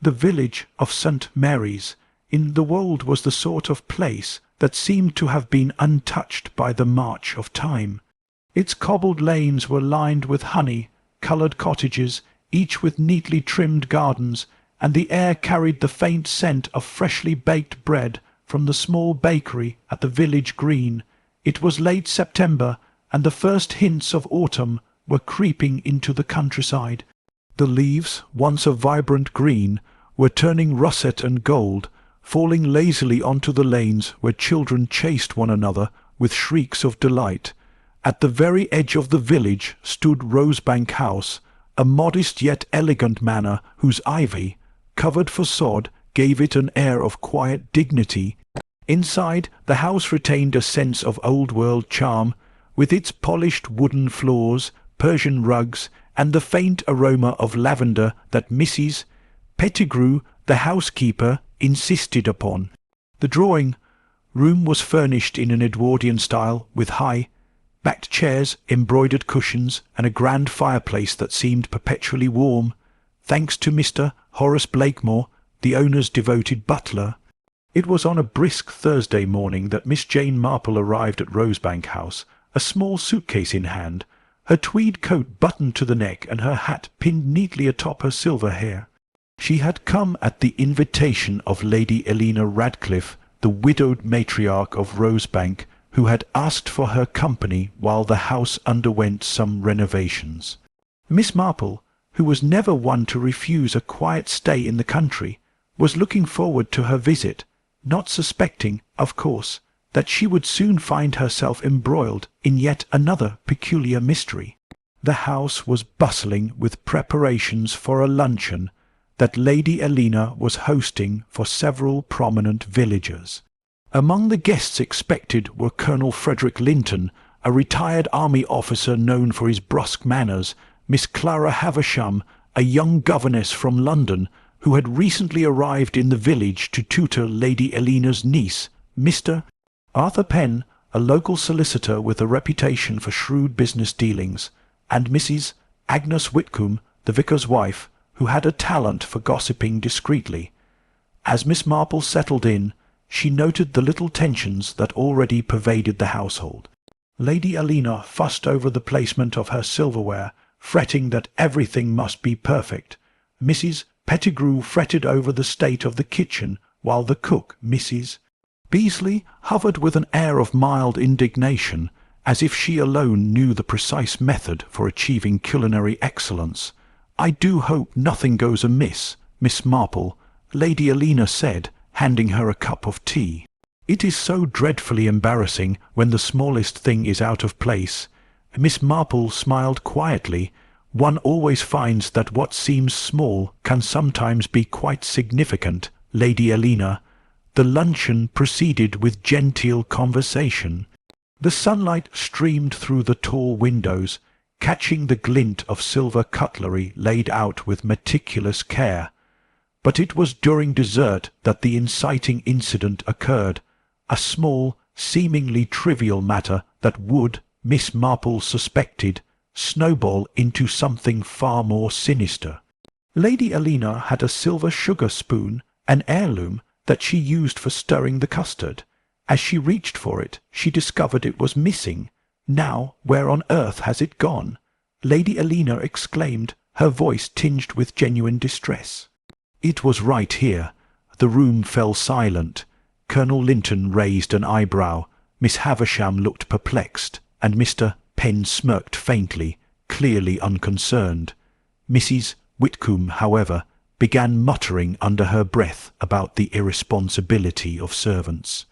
The village of St. Mary's in the Wold was the sort of place that seemed to have been untouched by the march of time. Its cobbled lanes were lined with honey-coloured cottages, each with neatly trimmed gardens, and the air carried the faint scent of freshly baked bread from the small bakery at the village green. It was late September, and the first hints of autumn were creeping into the countryside. The leaves, once a vibrant green, were turning russet and gold, falling lazily onto the lanes where children chased one another with shrieks of delight. At the very edge of the village stood Rosebank House, a modest yet elegant manor whose ivy, covered facade, gave it an air of quiet dignity. Inside, the house retained a sense of old-world charm, with its polished wooden floors, Persian rugs, and the faint aroma of lavender that Mrs. Pettigrew, the housekeeper, insisted upon. The drawing-room was furnished in an Edwardian style, with high-backed chairs, embroidered cushions, and a grand fireplace that seemed perpetually warm, thanks to Mr. Horace Blakemore, the owner's devoted butler. It was on a brisk Thursday morning that Miss Jane Marple arrived at Rosebank House, a small suitcase in hand, her tweed coat buttoned to the neck and her hat pinned neatly atop her silver hair. She had come at the invitation of Lady Elena Radcliffe, the widowed matriarch of Rosebank, who had asked for her company while the house underwent some renovations. Miss Marple, who was never one to refuse a quiet stay in the country, was looking forward to her visit, not suspecting, of course, that she would soon find herself embroiled in yet another peculiar mystery. The house was bustling with preparations for a luncheon that Lady Elena was hosting for several prominent villagers. Among the guests expected were Colonel Frederick Linton, a retired army officer known for his brusque manners, Miss Clara Havisham, a young governess from London, who had recently arrived in the village to tutor Lady Elena's niece, Mr. Arthur Penn, a local solicitor with a reputation for shrewd business dealings, and Mrs. Agnes Whitcomb, the vicar's wife, who had a talent for gossiping discreetly. As Miss Marple settled in, she noted the little tensions that already pervaded the household. Lady Elena fussed over the placement of her silverware, fretting that everything must be perfect. Mrs. Pettigrew fretted over the state of the kitchen, while the cook, Mrs. Beasley, hovered with an air of mild indignation, as if she alone knew the precise method for achieving culinary excellence. "I do hope nothing goes amiss, Miss Marple," Lady Elena said, handing her a cup of tea. "It is so dreadfully embarrassing when the smallest thing is out of place." Miss Marple smiled quietly. "One always finds that what seems small can sometimes be quite significant, Lady Elena." The luncheon proceeded with genteel conversation. The sunlight streamed through the tall windows, catching the glint of silver cutlery laid out with meticulous care. But it was during dessert that the inciting incident occurred, a small, seemingly trivial matter that would, Miss Marple suspected, snowball into something far more sinister. Lady Elena had a silver sugar spoon, an heirloom, that she used for stirring the custard. As she reached for it, she discovered it was missing. "Now, where on earth has it gone?" Lady Elena exclaimed, her voice tinged with genuine distress. "It was right here." The room fell silent. Colonel Linton raised an eyebrow. Miss Havisham looked perplexed, and Mr. Penn smirked faintly, clearly unconcerned. Mrs. Whitcomb, however, began muttering under her breath about the irresponsibility of servants.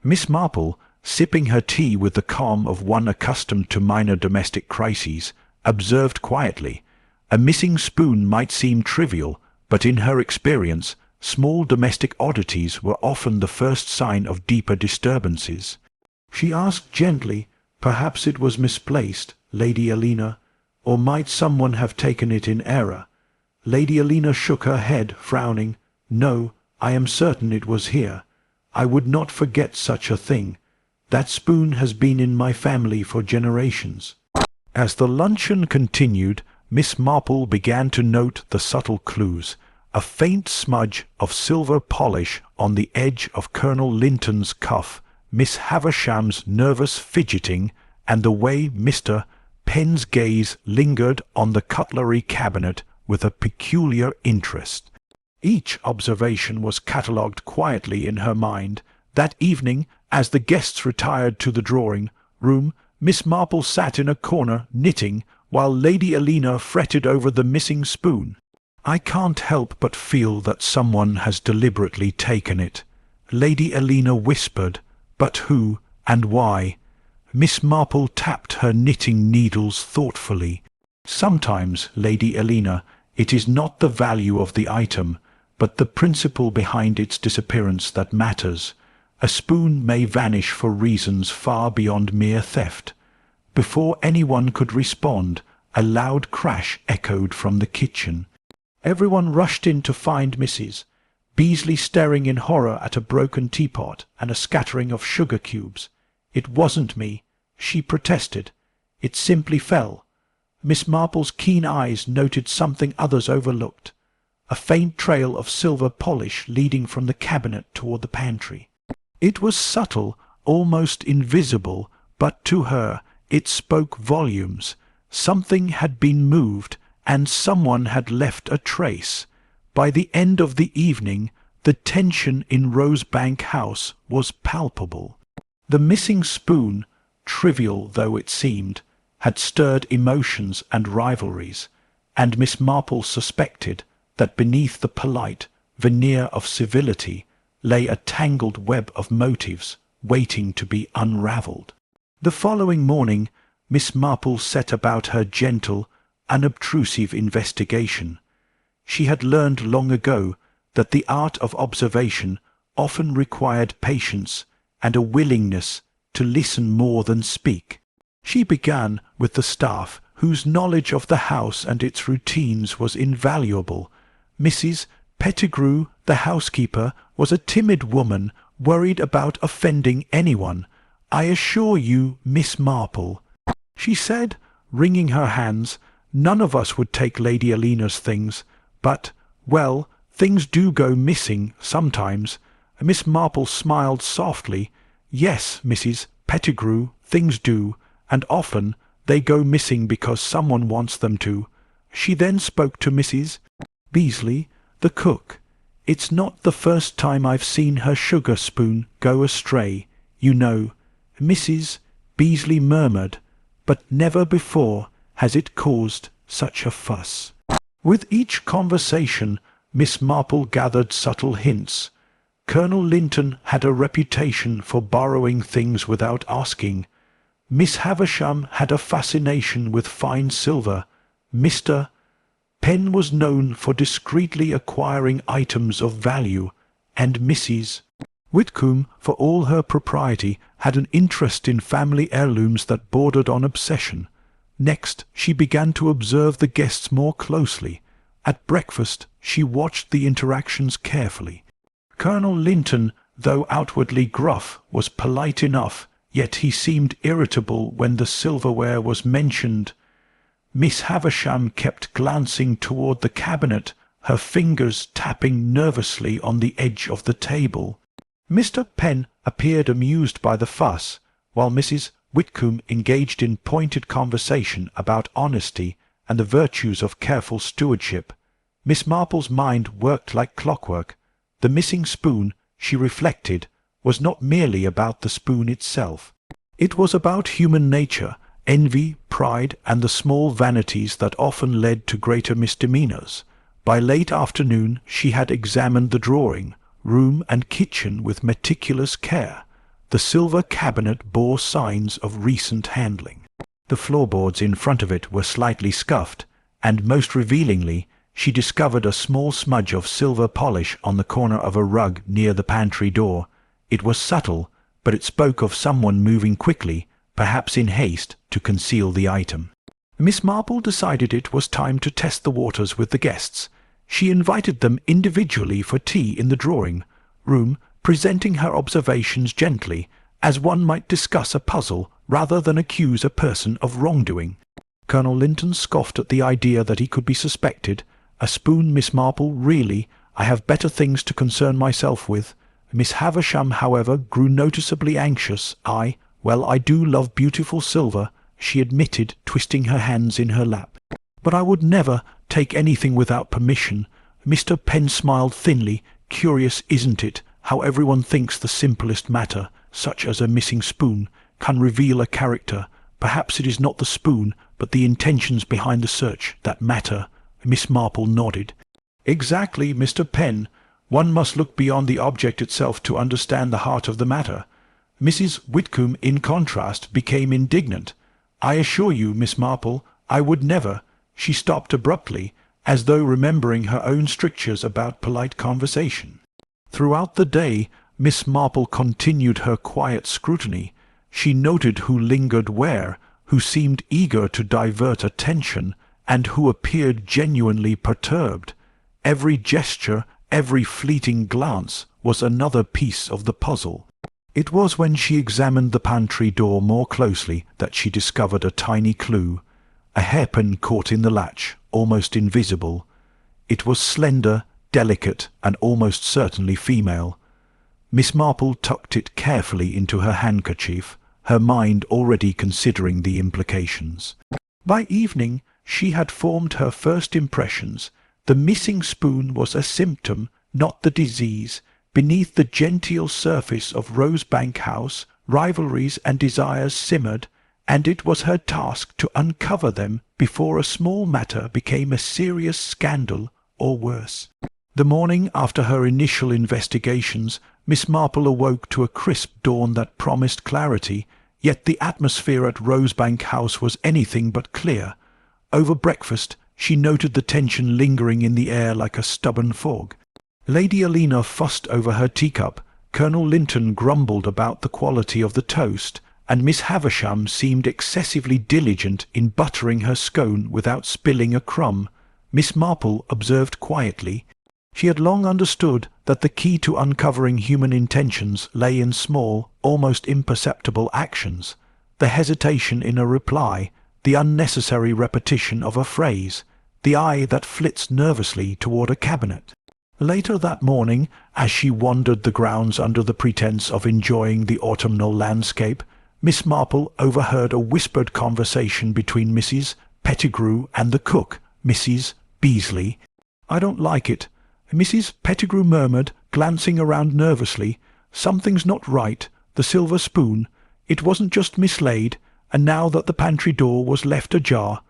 Miss Marple, sipping her tea with the calm of one accustomed to minor domestic crises, observed quietly, "A missing spoon might seem trivial, but in her experience, small domestic oddities were often the first sign of deeper disturbances." She asked gently, "Perhaps it was misplaced, Lady Elena, or might someone have taken it in error?" Lady Elena shook her head, frowning. "No, I am certain it was here. I would not forget such a thing. That spoon has been in my family for generations." As the luncheon continued, Miss Marple began to note the subtle clues. a faint smudge of silver polish on the edge of Colonel Linton's cuff, Miss Havisham's nervous fidgeting, and the way Mr. Penn's gaze lingered on the cutlery cabinet with a peculiar interest. Each observation was catalogued quietly in her mind. That evening, as the guests retired to the drawing-room, Miss Marple sat in a corner knitting, while Lady Elena fretted over the missing spoon. "I can't help but feel that someone has deliberately taken it," Lady Elena whispered. "But who and why?" Miss Marple tapped her knitting needles thoughtfully. "Sometimes, Lady Elena, it is not the value of the item, but the principle behind its disappearance that matters. A spoon may vanish for reasons far beyond mere theft." Before anyone could respond, a loud crash echoed from the kitchen. Everyone rushed in to find Mrs. Beasley staring in horror at a broken teapot and a scattering of sugar cubes. "It wasn't me," she protested. "It simply fell." Miss Marple's keen eyes noted something others overlooked, a faint trail of silver polish leading from the cabinet toward the pantry. It was subtle, almost invisible, but to her it spoke volumes. Something had been moved, and someone had left a trace. By the end of the evening, the tension in Rosebank House was palpable. The missing spoon, trivial though it seemed, had stirred emotions and rivalries, and Miss Marple suspected that beneath the polite veneer of civility lay a tangled web of motives waiting to be unravelled. The following morning, Miss Marple set about her gentle, unobtrusive investigation. She had learned long ago that the art of observation often required patience and a willingness to listen more than speak. She began with the staff, whose knowledge of the house and its routines was invaluable. Mrs. Pettigrew, the housekeeper, was a timid woman, worried about offending anyone. "I assure you, Miss Marple," she said, wringing her hands, "none of us would take Lady Elena's things, but, well, things do go missing sometimes." Miss Marple smiled softly. "Yes, Mrs. Pettigrew, things do, and often they go missing because someone wants them to." She then spoke to Mrs. Beasley, the cook. "It's not the first time I've seen her sugar spoon go astray, you know," Mrs. Beasley murmured, "but never before has it caused such a fuss." With each conversation, Miss Marple gathered subtle hints. Colonel Linton had a reputation for borrowing things without asking. Miss Havisham had a fascination with fine silver. Mr. Penn was known for discreetly acquiring items of value, and Mrs. Whitcomb, for all her propriety, had an interest in family heirlooms that bordered on obsession. Next, she began to observe the guests more closely. At breakfast, she watched the interactions carefully. Colonel Linton, though outwardly gruff, was polite enough, yet he seemed irritable when the silverware was mentioned. Miss Havisham kept glancing toward the cabinet, her fingers tapping nervously on the edge of the table. Mr. Penn appeared amused by the fuss, while Mrs. Whitcomb engaged in pointed conversation about honesty and the virtues of careful stewardship. Miss Marple's mind worked like clockwork. The missing spoon, she reflected, was not merely about the spoon itself. It was about human nature, envy, pride, and the small vanities that often led to greater misdemeanours. By late afternoon she had examined the drawing-room and kitchen with meticulous care. The silver cabinet bore signs of recent handling. The floorboards in front of it were slightly scuffed, and most revealingly she discovered a small smudge of silver polish on the corner of a rug near the pantry door. It was subtle, but it spoke of someone moving quickly, perhaps in haste, to conceal the item. Miss Marple decided it was time to test the waters with the guests. She invited them individually for tea in the drawing-room, presenting her observations gently, as one might discuss a puzzle rather than accuse a person of wrongdoing. Colonel Linton scoffed at the idea that he could be suspected, A spoon, Miss Marple, really, I have better things to concern myself with. Miss Havisham, however, grew noticeably anxious. Well, I do love beautiful silver, she admitted, twisting her hands in her lap. But I would never take anything without permission. Mr. Penn smiled thinly. Curious, isn't it, how everyone thinks the simplest matter, such as a missing spoon, can reveal a character. Perhaps it is not the spoon, but the intentions behind the search that matter. Miss Marple nodded. Exactly, Mr. Penn. One must look beyond the object itself to understand the heart of the matter. Mrs. Whitcomb, in contrast, became indignant. I assure you, Miss Marple, I would never— She stopped abruptly, as though remembering her own strictures about polite conversation. Throughout the day, Miss Marple continued her quiet scrutiny. She noted who lingered where, who seemed eager to divert attention, and who appeared genuinely perturbed. Every gesture, every fleeting glance, was another piece of the puzzle. It was when she examined the pantry door more closely that she discovered a tiny clue. A hairpin caught in the latch, almost invisible. It was slender, delicate, and almost certainly female. Miss Marple tucked it carefully into her handkerchief, her mind already considering the implications. By evening, she had formed her first impressions. The missing spoon was a symptom, not the disease. Beneath the genteel surface of Rosebank House, rivalries and desires simmered, and it was her task to uncover them before a small matter became a serious scandal, or worse. The morning after her initial investigations, Miss Marple awoke to a crisp dawn that promised clarity, yet the atmosphere at Rosebank House was anything but clear. Over breakfast, she noted the tension lingering in the air like a stubborn fog. Lady Alina fussed over her teacup, Colonel Linton grumbled about the quality of the toast, and Miss Havisham seemed excessively diligent in buttering her scone without spilling a crumb. Miss Marple observed quietly. She had long understood that the key to uncovering human intentions lay in small, almost imperceptible actions. The hesitation in a reply, the unnecessary repetition of a phrase, the eye that flits nervously toward a cabinet. Later that morning, as she wandered the grounds under the pretence of enjoying the autumnal landscape, Miss Marple overheard a whispered conversation between Mrs. Pettigrew and the cook, Mrs. Beasley. "I don't like it," Mrs. Pettigrew murmured, glancing around nervously. "Something's not right. The silver spoon. It wasn't just mislaid, and now that the pantry door was left ajar."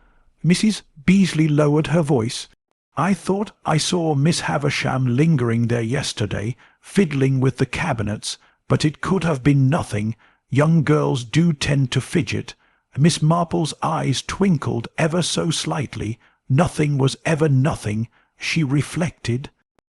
Mrs. Beasley lowered her voice. "I thought I saw Miss Havisham lingering there yesterday, fiddling with the cabinets, but it could have been nothing. Young girls do tend to fidget." Miss Marple's eyes twinkled ever so slightly. Nothing was ever nothing, she reflected.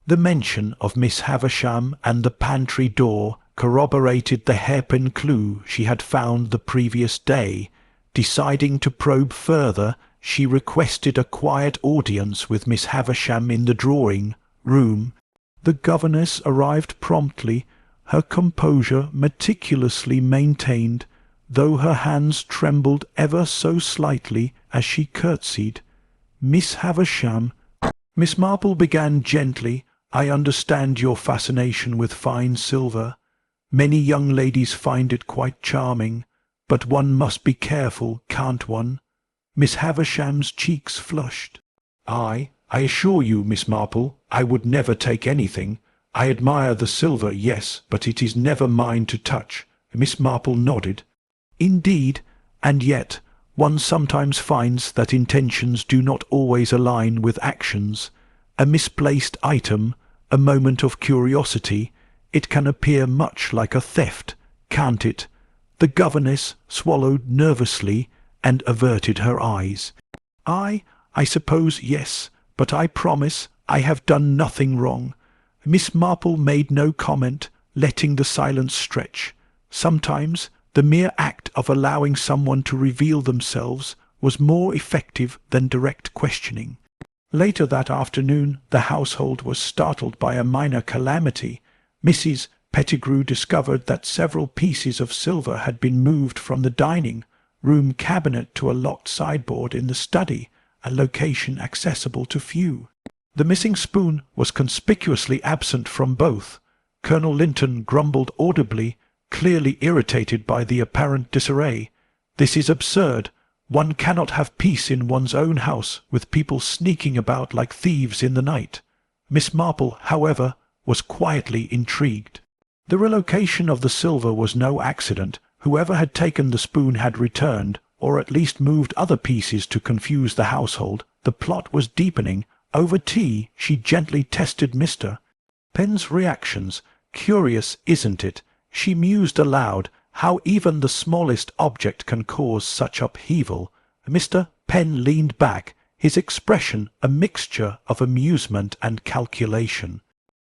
The mention of Miss Havisham and the pantry door corroborated the hairpin clue she had found the previous day. Deciding to probe further, she requested a quiet audience with Miss Havisham in the drawing-room. The governess arrived promptly, her composure meticulously maintained, though her hands trembled ever so slightly as she curtsied. "Miss Havisham—" Miss Marple began gently. "I understand your fascination with fine silver. Many young ladies find it quite charming, but one must be careful, can't one?" Miss Havisham's cheeks flushed. I assure you, Miss Marple, I would never take anything. I admire the silver, yes, but it is never mine to touch." Miss Marple nodded. "Indeed, and yet one sometimes finds that intentions do not always align with actions. A misplaced item, a moment of curiosity, it can appear much like a theft, can't it?" The governess swallowed nervously and averted her eyes. I suppose yes, but I promise I have done nothing wrong." Miss Marple made no comment, letting the silence stretch. Sometimes the mere act of allowing someone to reveal themselves was more effective than direct questioning. Later that afternoon, the household was startled by a minor calamity. Mrs. Pettigrew discovered that several pieces of silver had been moved from the dining-room cabinet to a locked sideboard in the study, a location accessible to few. The missing spoon was conspicuously absent from both. Colonel Linton grumbled audibly, clearly irritated by the apparent disarray. "This is absurd. One cannot have peace in one's own house with people sneaking about like thieves in the night." Miss Marple, however, was quietly intrigued. The relocation of the silver was no accident. Whoever had taken the spoon had returned, or at least moved other pieces to confuse the household. The plot was deepening. Over tea she gently tested Mr. Penn's reactions. "Curious, isn't it?" she mused aloud, "how even the smallest object can cause such upheaval." Mr. Penn leaned back, his expression a mixture of amusement and calculation.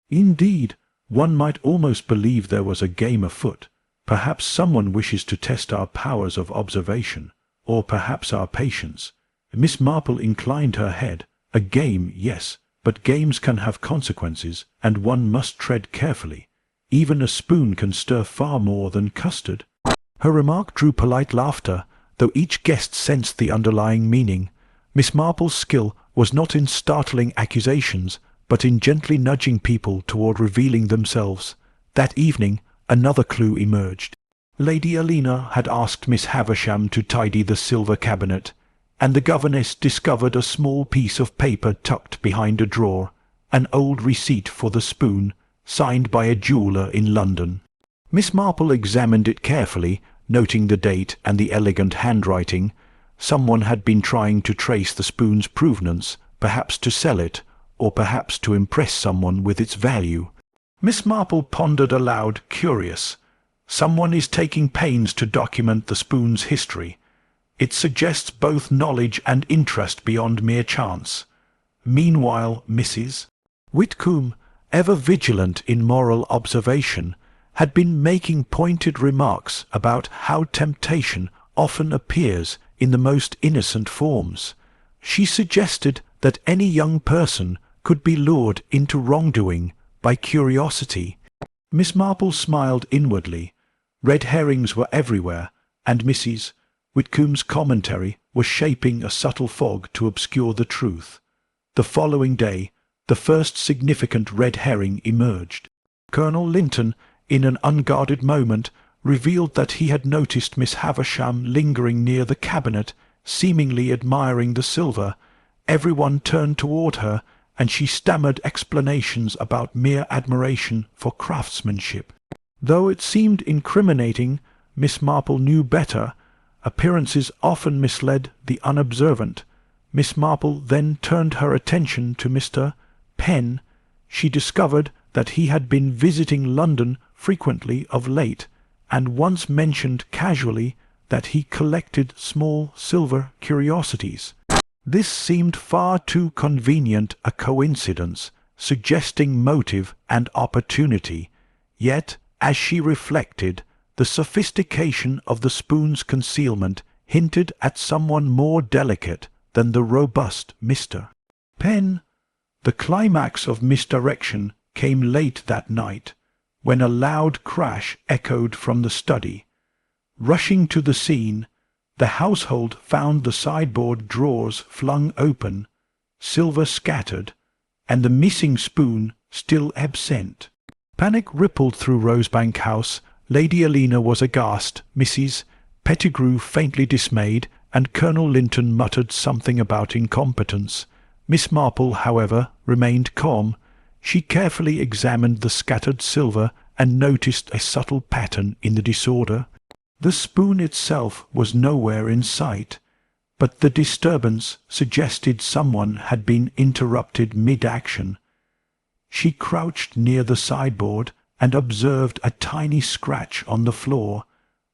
"Indeed, one might almost believe there was a game afoot. Perhaps someone wishes to test our powers of observation, or perhaps our patience." Miss Marple inclined her head. "A game, yes, but games can have consequences, and one must tread carefully. Even a spoon can stir far more than custard." Her remark drew polite laughter, though each guest sensed the underlying meaning. Miss Marple's skill was not in startling accusations, but in gently nudging people toward revealing themselves. That evening another clue emerged. Lady Alina had asked Miss Havisham to tidy the silver cabinet, and the governess discovered a small piece of paper tucked behind a drawer, an old receipt for the spoon, signed by a jeweller in London. Miss Marple examined it carefully, noting the date and the elegant handwriting. Someone had been trying to trace the spoon's provenance, perhaps to sell it, or perhaps to impress someone with its value. Miss Marple pondered aloud, curious. Someone is taking pains to document the spoon's history. It suggests both knowledge and interest beyond mere chance. Meanwhile, Mrs. Whitcomb, ever vigilant in moral observation, had been making pointed remarks about how temptation often appears in the most innocent forms. She suggested that any young person could be lured into wrongdoing by curiosity. Miss Marple smiled inwardly. Red herrings were everywhere, and Mrs. Whitcomb's commentary was shaping a subtle fog to obscure the truth. The following day, the first significant red herring emerged. Colonel Linton, in an unguarded moment, revealed that he had noticed Miss Havisham lingering near the cabinet, seemingly admiring the silver. Everyone turned toward her, and she stammered explanations about mere admiration for craftsmanship. Though it seemed incriminating, Miss Marple knew better. Appearances often misled the unobservant. Miss Marple then turned her attention to Mr. Penn. She discovered that he had been visiting London frequently of late, and once mentioned casually that he collected small silver curiosities. This seemed far too convenient a coincidence, suggesting motive and opportunity. Yet, as she reflected, the sophistication of the spoon's concealment hinted at someone more delicate than the robust Mr. Penn. The climax of misdirection came late that night, when a loud crash echoed from the study. Rushing to the scene, the household found the sideboard drawers flung open, silver scattered, and the missing spoon still absent. Panic rippled through Rosebank House. Lady Alina was aghast, Mrs. Pettigrew faintly dismayed, and Colonel Linton muttered something about incompetence. Miss Marple, however, remained calm. She carefully examined the scattered silver and noticed a subtle pattern in the disorder. The spoon itself was nowhere in sight, but the disturbance suggested someone had been interrupted mid-action. She crouched near the sideboard and observed a tiny scratch on the floor,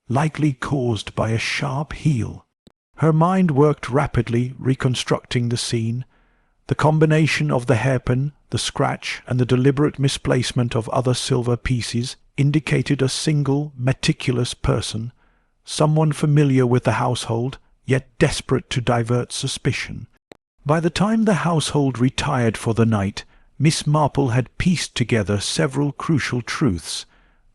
likely caused by a sharp heel. Her mind worked rapidly, reconstructing the scene. The combination of the hairpin, the scratch, and the deliberate misplacement of other silver pieces indicated a single, meticulous person, someone familiar with the household, yet desperate to divert suspicion. By the time the household retired for the night, Miss Marple had pieced together several crucial truths.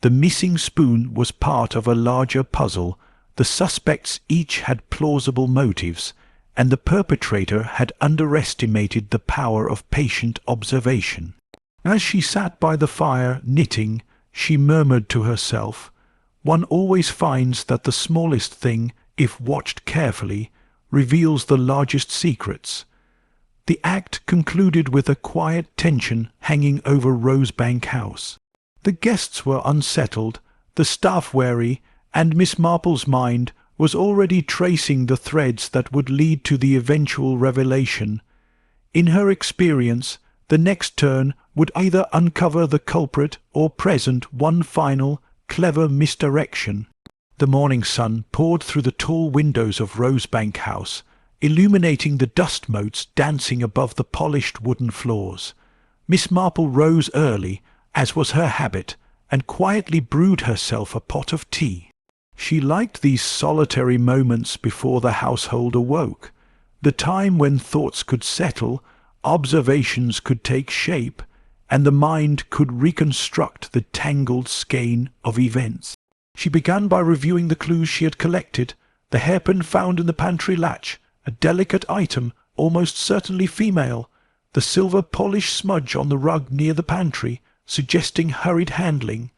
The missing spoon was part of a larger puzzle. The suspects each had plausible motives, and the perpetrator had underestimated the power of patient observation. As she sat by the fire knitting, she murmured to herself, "One always finds that the smallest thing, if watched carefully, reveals the largest secrets." The act concluded with a quiet tension hanging over Rosebank House. The guests were unsettled, the staff wary, and Miss Marple's mind was already tracing the threads that would lead to the eventual revelation. In her experience, the next turn would either uncover the culprit or present one final, clever misdirection. The morning sun poured through the tall windows of Rosebank House, illuminating the dust motes dancing above the polished wooden floors. Miss Marple rose early, as was her habit, and quietly brewed herself a pot of tea. She liked these solitary moments before the household awoke, the time when thoughts could settle, observations could take shape, and the mind could reconstruct the tangled skein of events. She began by reviewing the clues she had collected: the hairpin found in the pantry latch, a delicate item, almost certainly female; the silver polish smudge on the rug near the pantry, suggesting hurried handling;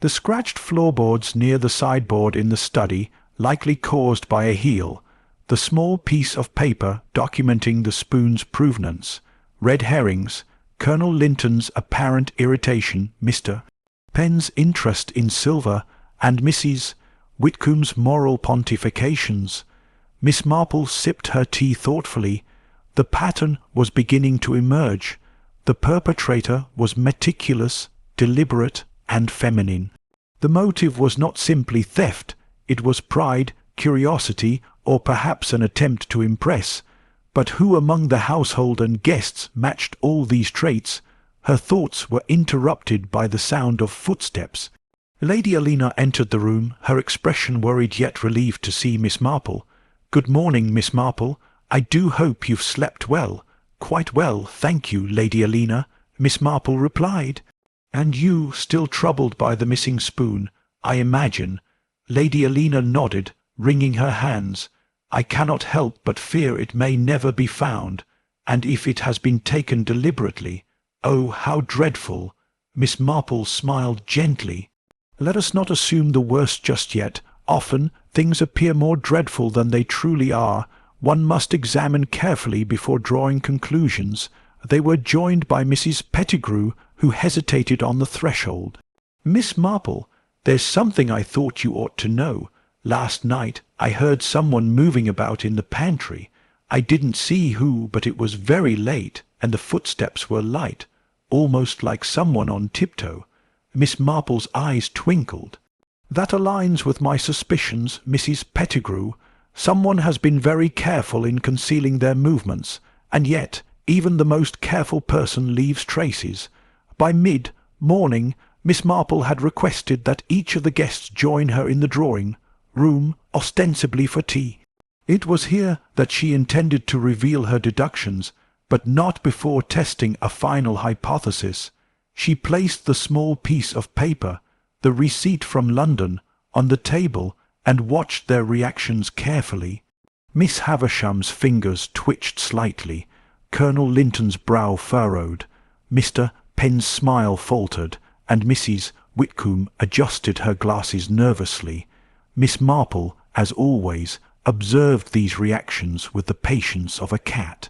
the scratched floorboards near the sideboard in the study, likely caused by a heel; the small piece of paper documenting the spoon's provenance; red herrings, Colonel Linton's apparent irritation, Mr. Penn's interest in silver, and Mrs. Whitcomb's moral pontifications. Miss Marple sipped her tea thoughtfully. The pattern was beginning to emerge. The perpetrator was meticulous, deliberate, and feminine. The motive was not simply theft, it was pride, curiosity, or perhaps an attempt to impress. But who among the household and guests matched all these traits? Her thoughts were interrupted by the sound of footsteps. Lady Alina entered the room, her expression worried yet relieved to see Miss Marple. "Good morning, Miss Marple. I do hope you've slept well." "Quite well, thank you, Lady Alina," Miss Marple replied. "And you still troubled by the missing spoon, I imagine?" Lady Alina nodded, wringing her hands. "I cannot help but fear it may never be found, and if it has been taken deliberately, oh, how dreadful!" Miss Marple smiled gently. "Let us not assume the worst just yet. Often things appear more dreadful than they truly are. One must examine carefully before drawing conclusions." They were joined by Mrs. Pettigrew, who hesitated on the threshold. "Miss Marple, there's something I thought you ought to know. Last night I heard someone moving about in the pantry. I didn't see who, but it was very late, and the footsteps were light, almost like someone on tiptoe." Miss Marple's eyes twinkled. "That aligns with my suspicions, Mrs. Pettigrew. Someone has been very careful in concealing their movements, and yet even the most careful person leaves traces. By mid-morning, Miss Marple had requested that each of the guests join her in the drawing-room, ostensibly for tea. It was here that she intended to reveal her deductions, but not before testing a final hypothesis. She placed the small piece of paper, the receipt from London, on the table and watched their reactions carefully. Miss Havisham's fingers twitched slightly, Colonel Linton's brow furrowed, Mr. Penn's smile faltered, and Mrs. Whitcomb adjusted her glasses nervously. Miss Marple, as always, observed these reactions with the patience of a cat.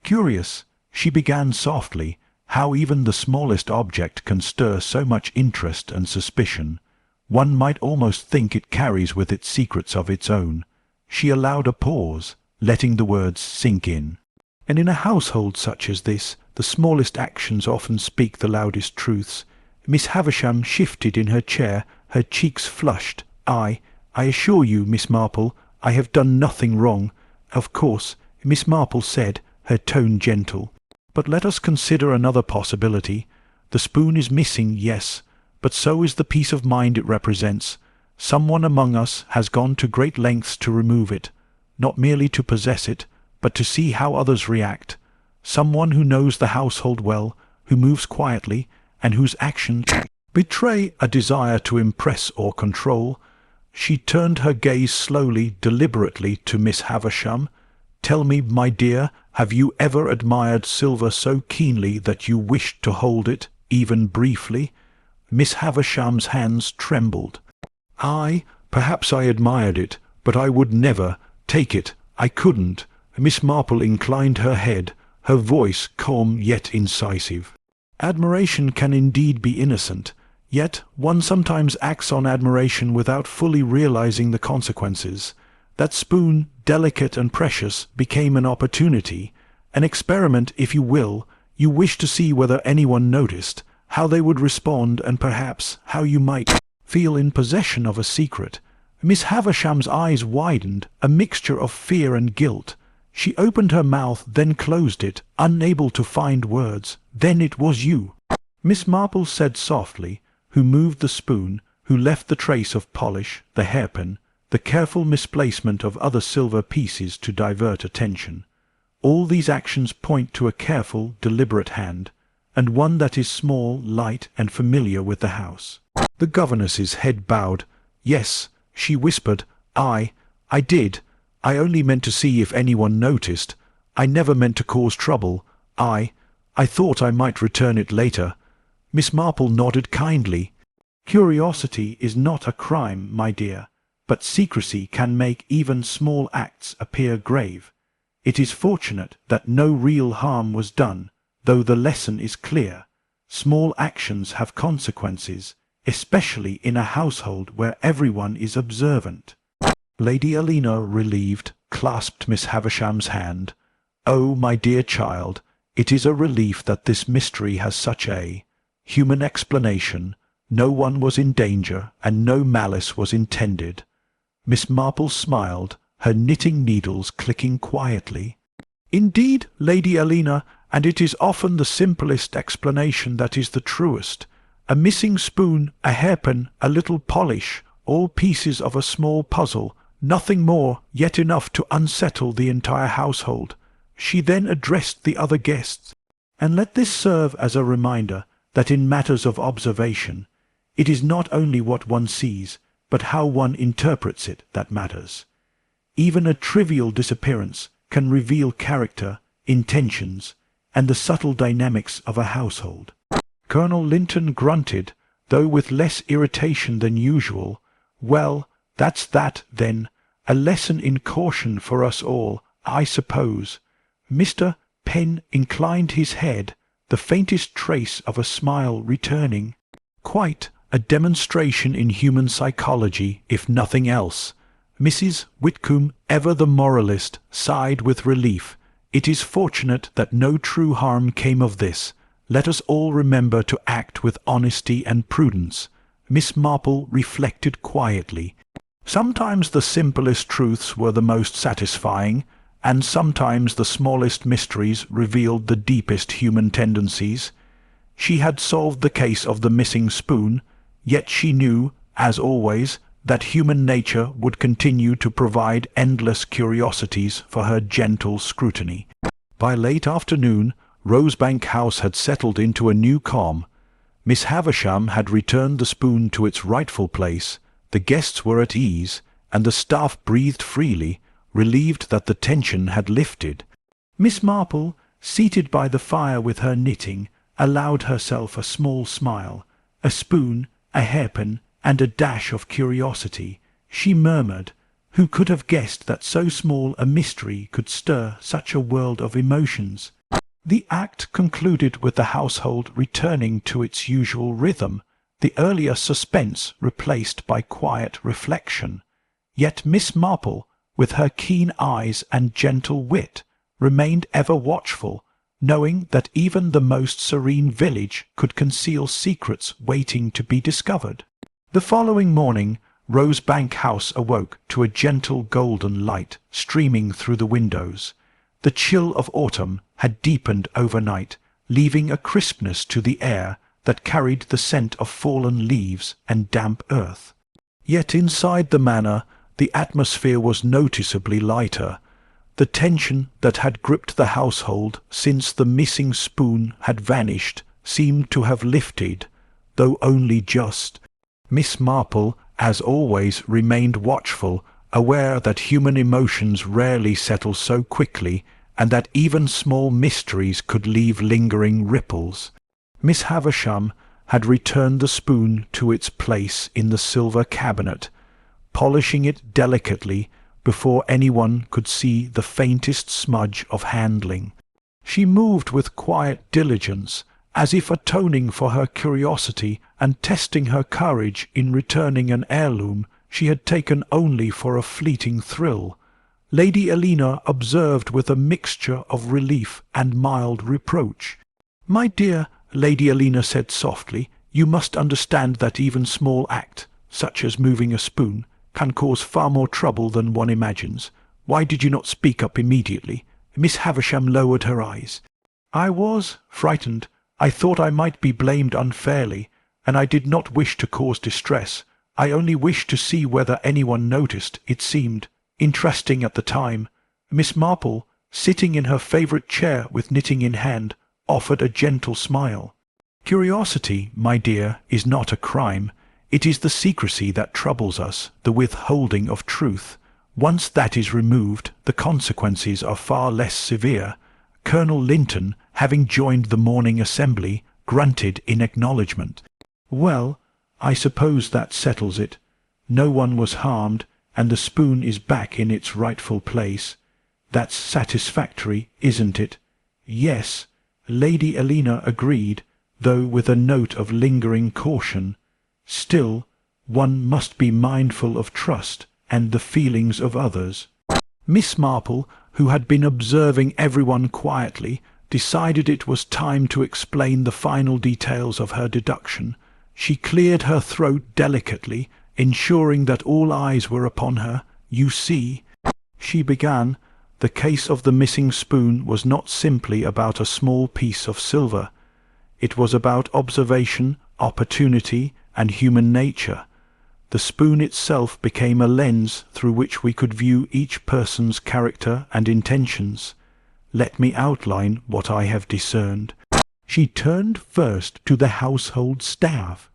"Curious," she began softly, "how even the smallest object can stir so much interest and suspicion. One might almost think it carries with it secrets of its own." She allowed a pause, letting the words sink in. "And in a household such as this, the smallest actions often speak the loudest truths." Miss Havisham shifted in her chair, her cheeks flushed. I assure you, Miss Marple, I have done nothing wrong." "Of course," Miss Marple said, her tone gentle. "But let us consider another possibility. The spoon is missing, yes, but so is the peace of mind it represents. Someone among us has gone to great lengths to remove it, not merely to possess it, but to see how others react. Someone who knows the household well, who moves quietly, and whose actions betray a desire to impress or control." She turned her gaze slowly, deliberately to Miss Havisham. Tell me, my dear, have you ever admired silver so keenly that you wished to hold it, even briefly?" Miss Havisham's hands trembled. Perhaps I admired it, but I would never take it. I couldn't." Miss Marple inclined her head, her voice calm yet incisive. "Admiration can indeed be innocent, yet one sometimes acts on admiration without fully realizing the consequences. That spoon, delicate and precious, became an opportunity, an experiment, if you will. You wished to see whether anyone noticed, how they would respond, and perhaps how you might feel in possession of a secret." Miss Havisham's eyes widened, a mixture of fear and guilt. She opened her mouth, then closed it, unable to find words. "Then it was you," Miss Marple said softly, "who moved the spoon, who left the trace of polish, the hairpin, the careful misplacement of other silver pieces to divert attention. All these actions point to a careful, deliberate hand, and one that is small, light, and familiar with the house." The governess's head bowed. "Yes," she whispered, I did. I only meant to see if anyone noticed. I never meant to cause trouble. I thought I might return it later." Miss Marple nodded kindly. "Curiosity is not a crime, my dear, but secrecy can make even small acts appear grave. It is fortunate that no real harm was done, though the lesson is clear. Small actions have consequences, especially in a household where everyone is observant." Lady Alina, relieved, clasped Miss Havisham's hand. "Oh, my dear child, it is a relief that this mystery has such a human explanation. No one was in danger, and no malice was intended." Miss Marple smiled, her knitting needles clicking quietly. "Indeed, Lady Alina, and it is often the simplest explanation that is the truest. A missing spoon, a hairpin, a little polish, all pieces of a small puzzle, nothing more, yet enough to unsettle the entire household." She then addressed the other guests. "And let this serve as a reminder that in matters of observation, it is not only what one sees, but how one interprets it that matters. Even a trivial disappearance can reveal character, intentions, and the subtle dynamics of a household." Colonel Linton grunted, though with less irritation than usual. "Well, that's that, then. A lesson in caution for us all, I suppose." Mr. Penn inclined his head, the faintest trace of a smile returning. "Quite a demonstration in human psychology, if nothing else." Mrs. Whitcomb, ever the moralist, sighed with relief. "It is fortunate that no true harm came of this. Let us all remember to act with honesty and prudence." Miss Marple reflected quietly. Sometimes the simplest truths were the most satisfying, and sometimes the smallest mysteries revealed the deepest human tendencies. She had solved the case of the missing spoon, yet she knew, as always, that human nature would continue to provide endless curiosities for her gentle scrutiny. By late afternoon, Rosebank House had settled into a new calm. Miss Havisham had returned the spoon to its rightful place, the guests were at ease, and the staff breathed freely, relieved that the tension had lifted. Miss Marple, seated by the fire with her knitting, allowed herself a small smile. A spoon, a hairpin, and a dash of curiosity. She murmured, "Who could have guessed that so small a mystery could stir such a world of emotions?" The act concluded with the household returning to its usual rhythm, the earlier suspense replaced by quiet reflection. Yet Miss Marple, with her keen eyes and gentle wit, remained ever watchful, knowing that even the most serene village could conceal secrets waiting to be discovered. The following morning, Rosebank House awoke to a gentle golden light streaming through the windows. The chill of autumn had deepened overnight, leaving a crispness to the air that carried the scent of fallen leaves and damp earth. Yet inside the manor, the atmosphere was noticeably lighter. The tension that had gripped the household since the missing spoon had vanished seemed to have lifted, though only just. Miss Marple, as always, remained watchful, aware that human emotions rarely settle so quickly and that even small mysteries could leave lingering ripples. Miss Havisham had returned the spoon to its place in the silver cabinet, polishing it delicately before anyone could see the faintest smudge of handling. She moved with quiet diligence, as if atoning for her curiosity and testing her courage in returning an heirloom she had taken only for a fleeting thrill. Lady Elena observed with a mixture of relief and mild reproach. "My dear," Lady Elena said softly, "you must understand that even small act, such as moving a spoon, can cause far more trouble than one imagines. Why did you not speak up immediately?" Miss Havisham lowered her eyes. "I was frightened. I thought I might be blamed unfairly, and I did not wish to cause distress. I only wished to see whether anyone noticed. It seemed interesting at the time." Miss Marple, sitting in her favourite chair with knitting in hand, offered a gentle smile. "Curiosity, my dear, is not a crime. It is the secrecy that troubles us, the withholding of truth. Once that is removed, the consequences are far less severe." Colonel Linton, having joined the morning assembly, grunted in acknowledgment. "Well, I suppose that settles it. No one was harmed, and the spoon is back in its rightful place. That's satisfactory, isn't it?" "Yes," Lady Elena agreed, though with a note of lingering caution. "Still, one must be mindful of trust and the feelings of others." Miss Marple, who had been observing everyone quietly, decided it was time to explain the final details of her deduction. She cleared her throat delicately, ensuring that all eyes were upon her. "You see," she began, "the case of the missing spoon was not simply about a small piece of silver. It was about observation, opportunity, and human nature. The spoon itself became a lens through which we could view each person's character and intentions. Let me outline what I have discerned." She turned first to the household staff.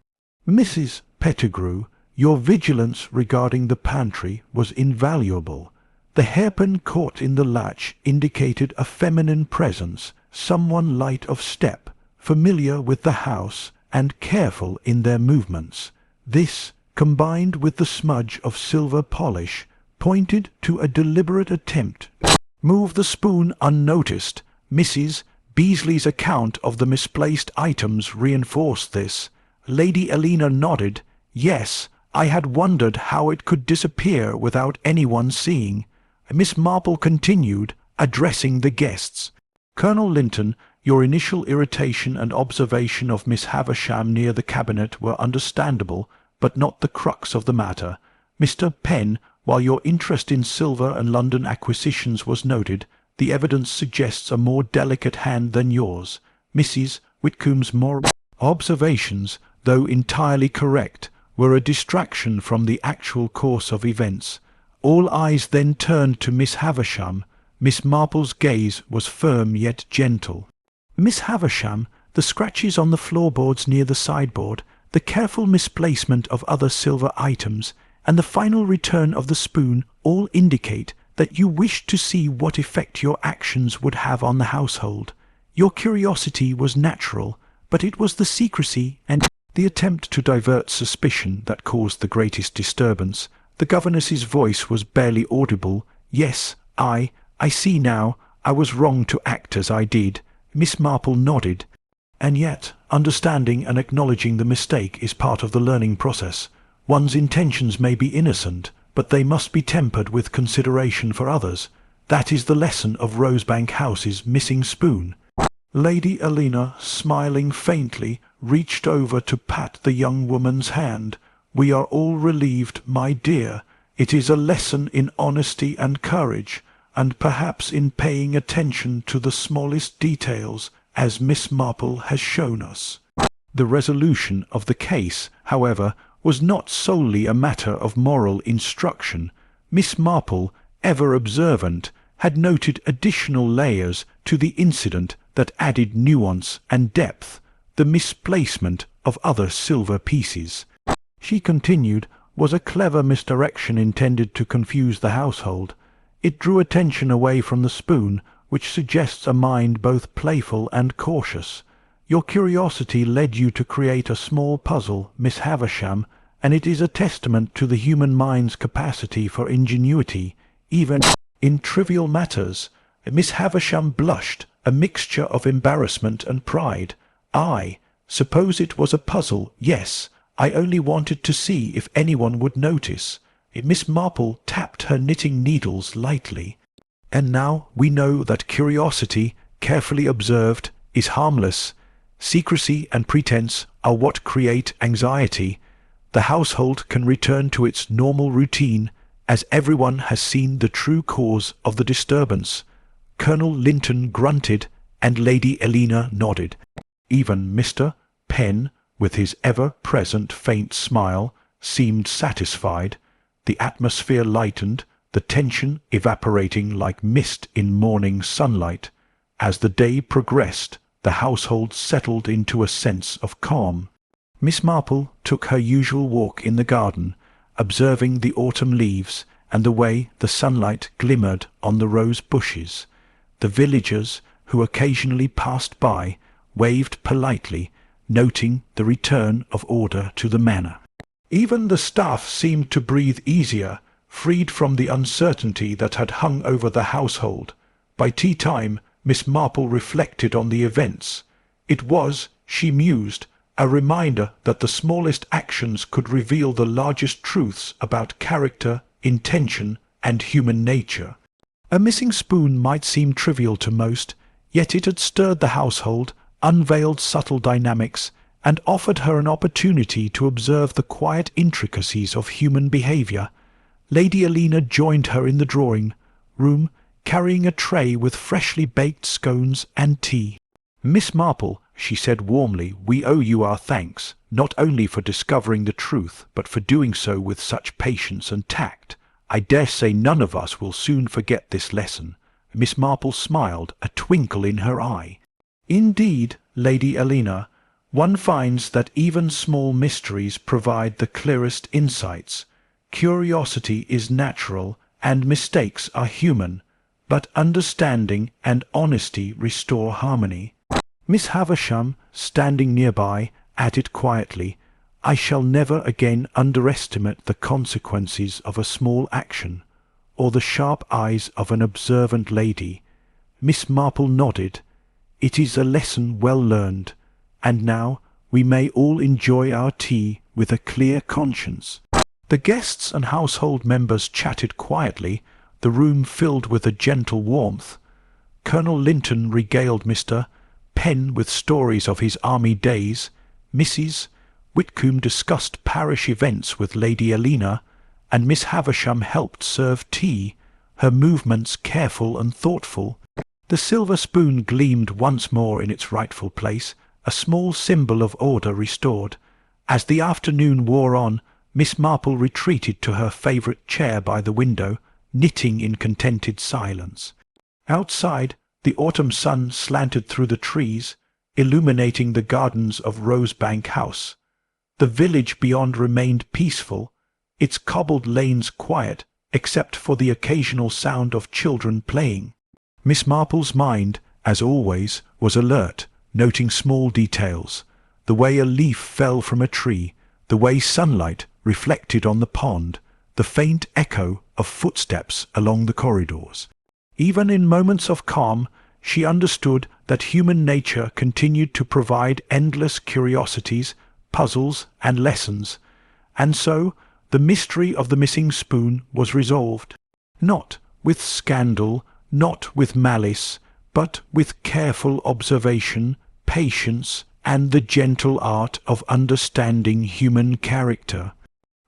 "Mrs. Pettigrew, your vigilance regarding the pantry was invaluable. The hairpin caught in the latch indicated a feminine presence, someone light of step, familiar with the house, and careful in their movements. This, combined with the smudge of silver polish, pointed to a deliberate attempt to move the spoon unnoticed. Mrs. Beasley's account of the misplaced items reinforced this." Lady Elena nodded. "Yes, I had wondered how it could disappear without anyone seeing." Miss Marple continued, addressing the guests. "Colonel Linton, your initial irritation and observation of Miss Havisham near the cabinet were understandable, but not the crux of the matter. Mr. Penn, while your interest in silver and London acquisitions was noted, the evidence suggests a more delicate hand than yours. Mrs. Whitcomb's moral observations, though entirely correct, were a distraction from the actual course of events." All eyes then turned to Miss Havisham. Miss Marple's gaze was firm yet gentle. "Miss Havisham, the scratches on the floorboards near the sideboard, the careful misplacement of other silver items, and the final return of the spoon all indicate that you wished to see what effect your actions would have on the household. Your curiosity was natural, but it was the secrecy and the attempt to divert suspicion that caused the greatest disturbance." The governess's voice was barely audible. "Yes, I see now. I was wrong to act as I did." Miss Marple nodded. "And yet, understanding and acknowledging the mistake is part of the learning process. One's intentions may be innocent, but they must be tempered with consideration for others. That is the lesson of Rosebank House's missing spoon." Lady Elena, smiling faintly, reached over to pat the young woman's hand. "We are all relieved, my dear. It is a lesson in honesty and courage, and perhaps in paying attention to the smallest details, as Miss Marple has shown us." The resolution of the case, however, was not solely a matter of moral instruction. Miss Marple, ever observant, had noted additional layers to the incident that added nuance and depth, the misplacement of other silver pieces. She continued, was a clever misdirection intended to confuse the household. It drew attention away from the spoon, which suggests a mind both playful and cautious. Your curiosity led you to create a small puzzle, Miss Havisham, and it is a testament to the human mind's capacity for ingenuity, even in trivial matters. Miss Havisham blushed, a mixture of embarrassment and pride. "I suppose it was a puzzle, yes. I only wanted to see if anyone would notice." Miss Marple tapped her knitting needles lightly. "And now we know that curiosity, carefully observed, is harmless. Secrecy and pretense are what create anxiety. The household can return to its normal routine, as everyone has seen the true cause of the disturbance." Colonel Linton grunted, and Lady Elena nodded. Even Mr. Penn, with his ever-present faint smile, seemed satisfied. The atmosphere lightened, the tension evaporating like mist in morning sunlight. As the day progressed, the household settled into a sense of calm. Miss Marple took her usual walk in the garden, observing the autumn leaves and the way the sunlight glimmered on the rose bushes. The villagers, who occasionally passed by, waved politely, noting the return of order to the manor. Even the staff seemed to breathe easier, freed from the uncertainty that had hung over the household. By tea-time, Miss Marple reflected on the events. It was, she mused, a reminder that the smallest actions could reveal the largest truths about character, intention, and human nature. A missing spoon might seem trivial to most, yet it had stirred the household, unveiled subtle dynamics, and offered her an opportunity to observe the quiet intricacies of human behaviour. Lady Elena joined her in the drawing-room, carrying a tray with freshly baked scones and tea. "Miss Marple," she said warmly, "we owe you our thanks, not only for discovering the truth, but for doing so with such patience and tact. I dare say none of us will soon forget this lesson." Miss Marple smiled, a twinkle in her eye. "Indeed, Lady Elena, one finds that even small mysteries provide the clearest insights. Curiosity is natural, and mistakes are human, but understanding and honesty restore harmony." Miss Havisham, standing nearby, added quietly, "I shall never again underestimate the consequences of a small action, or the sharp eyes of an observant lady." Miss Marple nodded. "It is a lesson well learned, and now we may all enjoy our tea with a clear conscience." The guests and household members chatted quietly, the room filled with a gentle warmth. Colonel Linton regaled Mr. Penn with stories of his army days. Mrs. Whitcomb discussed parish events with Lady Elena, and Miss Havisham helped serve tea, her movements careful and thoughtful. The silver spoon gleamed once more in its rightful place, a small symbol of order restored. As the afternoon wore on, Miss Marple retreated to her favourite chair by the window, knitting in contented silence. Outside, the autumn sun slanted through the trees, illuminating the gardens of Rosebank House. The village beyond remained peaceful, its cobbled lanes quiet, except for the occasional sound of children playing. Miss Marple's mind, as always, was alert, noting small details, the way a leaf fell from a tree, the way sunlight reflected on the pond, the faint echo of footsteps along the corridors. Even in moments of calm, she understood that human nature continued to provide endless curiosities, puzzles, and lessons, and so the mystery of the missing spoon was resolved, not with scandal, not with malice, but with careful observation, patience, and the gentle art of understanding human character.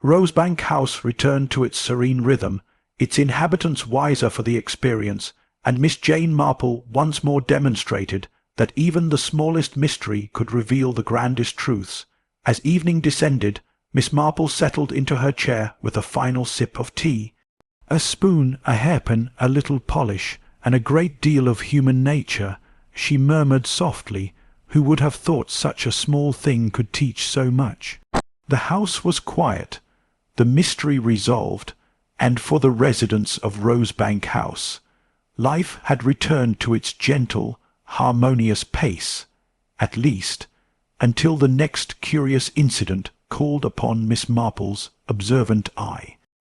Rosebank House returned to its serene rhythm, its inhabitants wiser for the experience, and Miss Jane Marple once more demonstrated that even the smallest mystery could reveal the grandest truths. As evening descended, Miss Marple settled into her chair with a final sip of tea. "A spoon, a hairpin, a little polish, and a great deal of human nature," she murmured softly. Who would have thought such a small thing could teach so much? The house was quiet. the mystery resolved, and for the residents of Rosebank House, life had returned to its gentle, harmonious pace, at least, until the next curious incident called upon Miss Marple's observant eye.